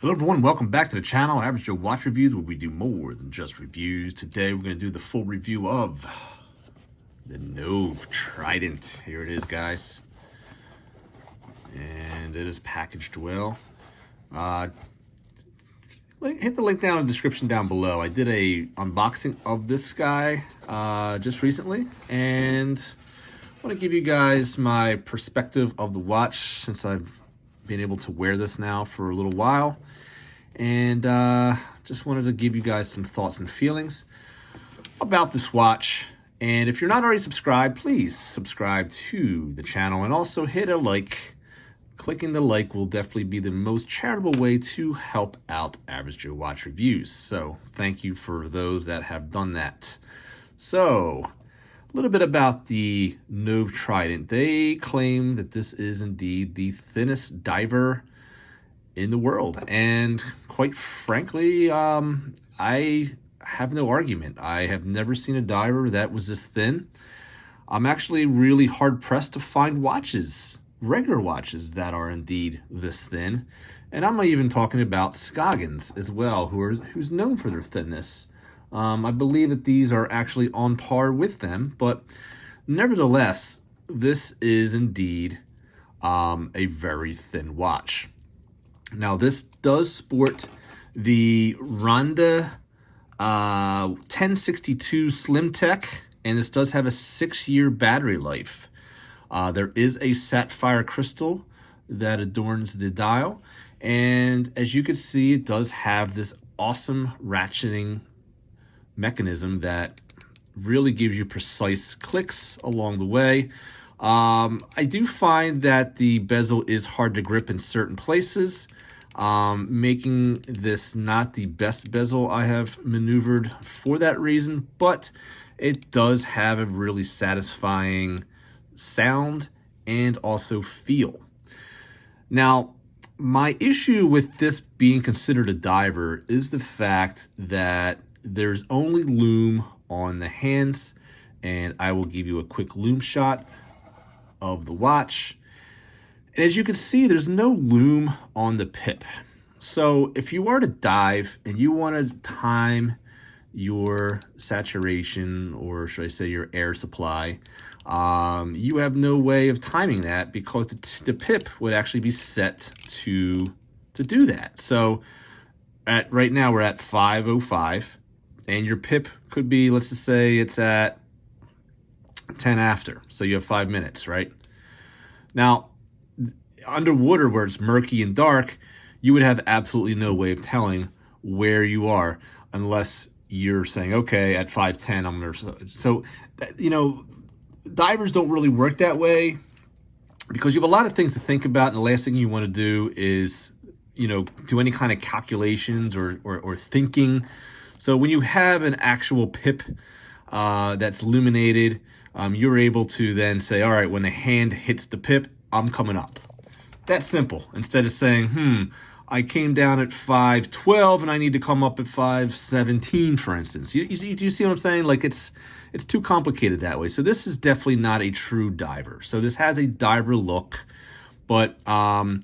Hello everyone, welcome back to the channel, Average Joe Watch Reviews, where we do more than just reviews. Today we're going to do the full review of the Nove Trident. Here it is, guys. And it is packaged well. Hit the link down in the description down below. I did a unboxing of this guy just recently, and I want to give you guys my perspective of the watch since I've been able to wear this now for a little while. And just wanted to give you guys some thoughts and feelings about this watch. And if you're not already subscribed, please subscribe to the channel and also hit a like. Clicking the like will definitely be the most charitable way to help out Average Joe Watch Reviews. So thank you for those that have done that. So a little bit about the Nove Trident. They claim that this is indeed the thinnest diver in the world, and quite frankly, I have no argument. I have never seen a diver that was this thin. I'm actually really hard pressed to find watches, regular watches, that are indeed this thin, and I'm not even talking about Scoggins as well, who's known for their thinness. I believe that these are actually on par with them, but nevertheless, this is indeed a very thin watch. Now, this does sport the Ronda 1062 Slim Tech, and this does have a 6-year battery life. There is a sapphire crystal that adorns the dial, and as you can see, it does have this awesome ratcheting mechanism that really gives you precise clicks along the way. I do find that the bezel is hard to grip in certain places, making this not the best bezel I have maneuvered for that reason, but it does have a really satisfying sound and also feel. Now, my issue with this being considered a diver is the fact that there's only lume on the hands, and I will give you a quick lume shot of the watch. And as you can see, there's no lume on the pip. So if you are to dive and you want to time your saturation, or should I say your air supply, you have no way of timing that, because the pip would actually be set to do that. So right now we're at 5:05, and your pip could be, let's just say it's at 10 after, so you have 5 minutes, right? Now, underwater where it's murky and dark, you would have absolutely no way of telling where you are unless you're saying, okay, at 5:10 I'm gonna. So, you know, divers don't really work that way, because you have a lot of things to think about, and the last thing you want to do is, you know, do any kind of calculations or thinking. So when you have an actual pip that's illuminated, you're able to then say, all right, when the hand hits the pip, I'm coming up. That's simple. Instead of saying, I came down at 5:12 and I need to come up at 5:17, for instance. Do you see what I'm saying? Like, it's too complicated that way. So this is definitely not a true diver. So this has a diver look, but I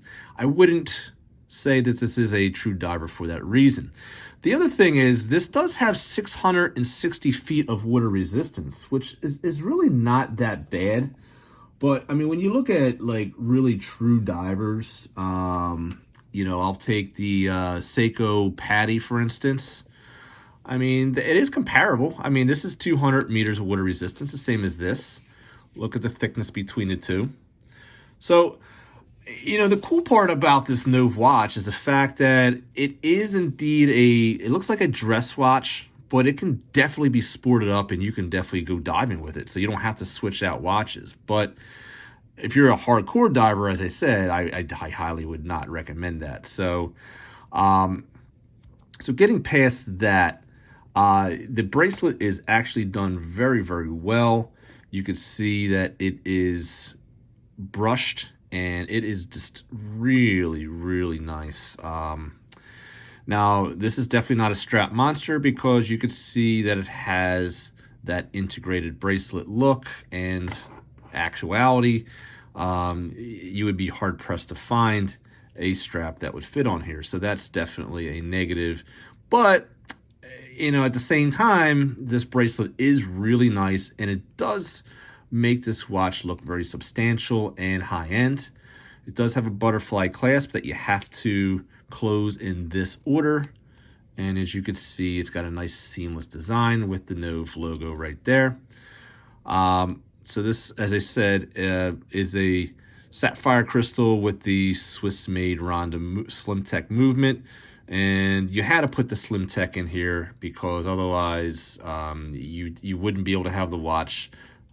wouldn't say that this is a true diver for that reason. The other thing is, this does have 660 feet of water resistance, which is really not that bad. But, I mean, when you look at, like, really true divers, you know, I'll take the Seiko Patty, for instance. I mean, it is comparable. I mean, this is 200 meters of water resistance, the same as this. Look at the thickness between the two. So, you know, the cool part about this Nove watch is the fact that it is indeed it looks like a dress watch, but it can definitely be sported up, and you can definitely go diving with it. So you don't have to switch out watches. But if you're a hardcore diver, as I said, I highly would not recommend that. So, so getting past that, the bracelet is actually done very, very well. You can see that it is brushed, and it is just really, really nice. Now, this is definitely not a strap monster, because you could see that it has that integrated bracelet look, and actuality, you would be hard-pressed to find a strap that would fit on here. So that's definitely a negative. But, you know, at the same time, this bracelet is really nice, and it does make this watch look very substantial and high-end. It does have a butterfly clasp that you have to close in this order. And as you can see, it's got a nice seamless design with the Nove logo right there. So this, as I said, is a sapphire crystal with the Swiss-made Ronda Slim Tech movement. And you had to put the Slim Tech in here because otherwise you wouldn't be able to have the watch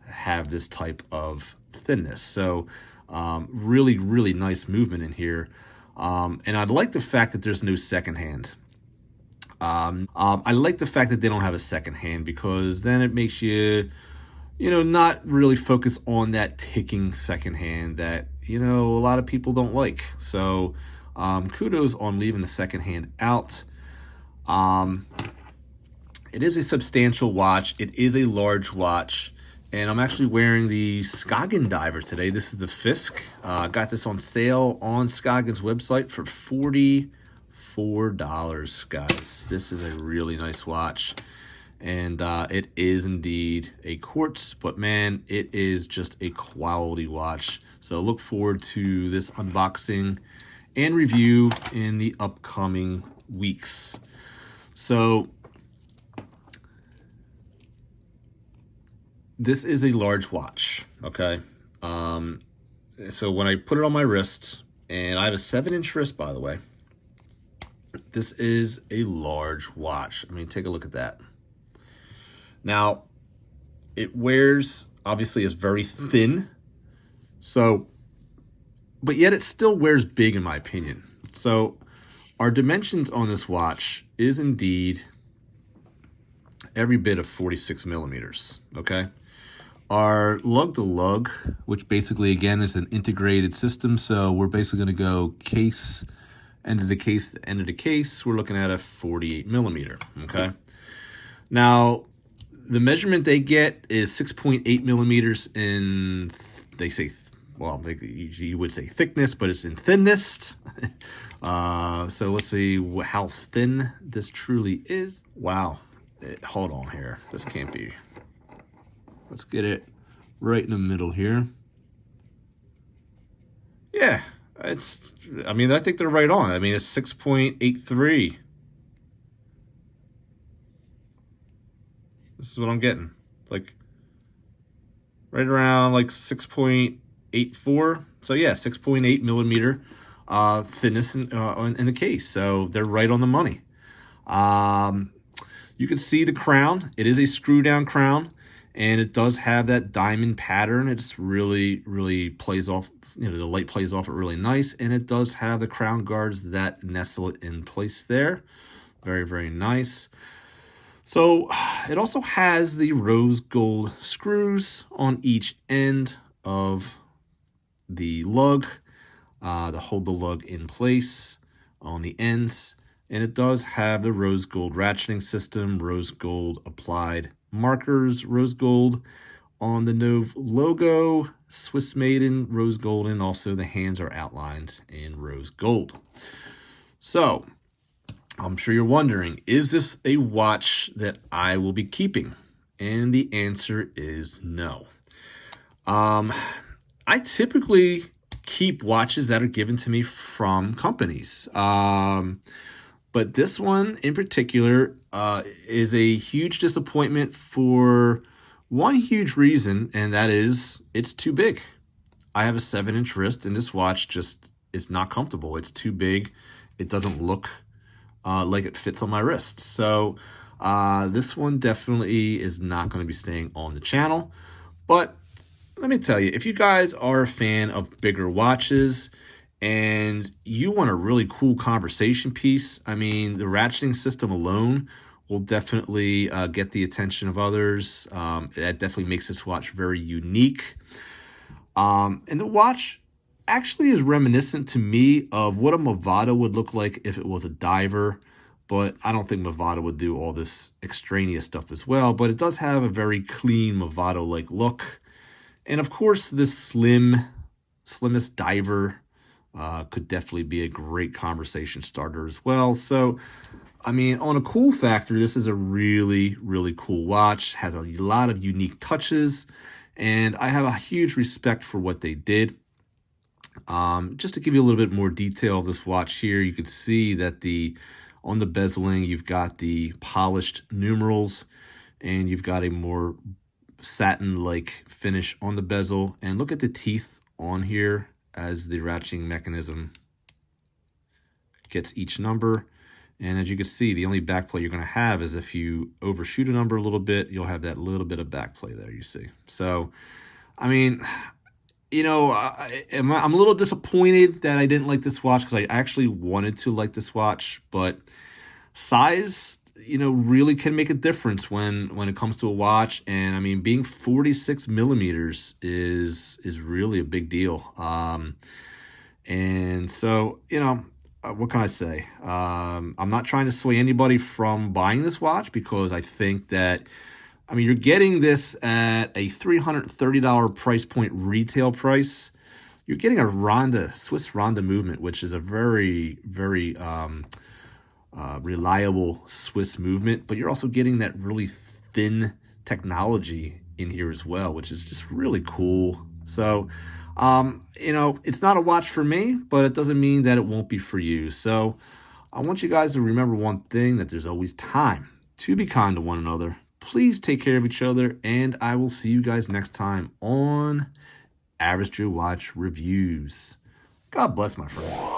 have this type of thinness. So really, really nice movement in here. And I like the fact that there's no second hand. I like the fact that they don't have a second hand because then it makes you, not really focus on that ticking second hand that, a lot of people don't like. So kudos on leaving the second hand out. It is a substantial watch. It is a large watch. And I'm actually wearing the Skagen diver today. This is the Fisk. Got this on sale on Skagen's website for $44, guys. This is a really nice watch. And it is indeed a quartz, but man, it is just a quality watch. So look forward to this unboxing and review in the upcoming weeks. So this is a large watch, okay? So when I put it on my wrist, and I have a 7-inch wrist, by the way, this is a large watch. I mean, take a look at that. Now, it wears, obviously, it's very thin. So, but yet it still wears big, in my opinion. So, our dimensions on this watch is indeed every bit of 46 millimeters, okay? Our lug-to-lug, which basically, again, is an integrated system. So, we're basically going to go case, end of the case, end of the case. We're looking at a 48 millimeter, okay? Now, the measurement they get is 6.8 millimeters in, they say, well, you would say thickness, but it's in thinness. So let's see how thin this truly is. Wow. Hold on here. This can't be. Let's get it right in the middle here. Yeah, I think they're right on. I mean, it's 6.83. This is what I'm getting, like right around like 6.84. So yeah, 6.8 millimeter thickness in the case. So they're right on the money. You can see the crown. It is a screw down crown, and it does have that diamond pattern. It's really, really plays off. The light plays off it really nice, and it does have the crown guards that nestle it in place there. Very, very nice. So it also has the rose gold screws on each end of the lug to hold the lug in place on the ends. And it does have the rose gold ratcheting system, rose gold applied markers, rose gold on the Nove logo, Swiss made in rose gold, and also the hands are outlined in rose gold. So I'm sure you're wondering, is this a watch that I will be keeping? And the answer is no. I typically keep watches that are given to me from companies. But this one in particular is a huge disappointment for one huge reason, and that is it's too big. I have a 7-inch wrist, and this watch just is not comfortable. It's too big. It doesn't look like it fits on my wrist. So this one definitely is not going to be staying on the channel. But let me tell you, if you guys are a fan of bigger watches and you want a really cool conversation piece, I mean, the ratcheting system alone will definitely get the attention of others. That definitely makes this watch very unique. And the watch actually is reminiscent to me of what a Movado would look like if it was a diver, but I don't think Movado would do all this extraneous stuff as well. But it does have a very clean Movado-like look. And of course, this Slimmest diver could definitely be a great conversation starter as well. So, I mean, on a cool factor, this is a really, really cool watch. Has a lot of unique touches, and I have a huge respect for what they did. Just to give you a little bit more detail of this watch here, you can see that on the bezeling, you've got the polished numerals, and you've got a more satin-like finish on the bezel. And look at the teeth on here as the ratcheting mechanism gets each number. And as you can see, the only backplay you're going to have is if you overshoot a number a little bit, you'll have that little bit of backplay there, you see. So, I mean, you know, I'm a little disappointed that I didn't like this watch, because I actually wanted to like this watch, but size, you know, really can make a difference when it comes to a watch. And I mean, being 46 millimeters is really a big deal. And so, you know, what can I say? I'm not trying to sway anybody from buying this watch, because I think that, I mean, you're getting this at a $330 price point retail price. You're getting a Swiss Ronda movement, which is a very, very reliable Swiss movement, but you're also getting that really thin technology in here as well, which is just really cool. So, you know, it's not a watch for me, but it doesn't mean that it won't be for you. So I want you guys to remember one thing, that there's always time to be kind to one another. Please take care of each other, and I will see you guys next time on Average Joe Watch Reviews. God bless, my friends.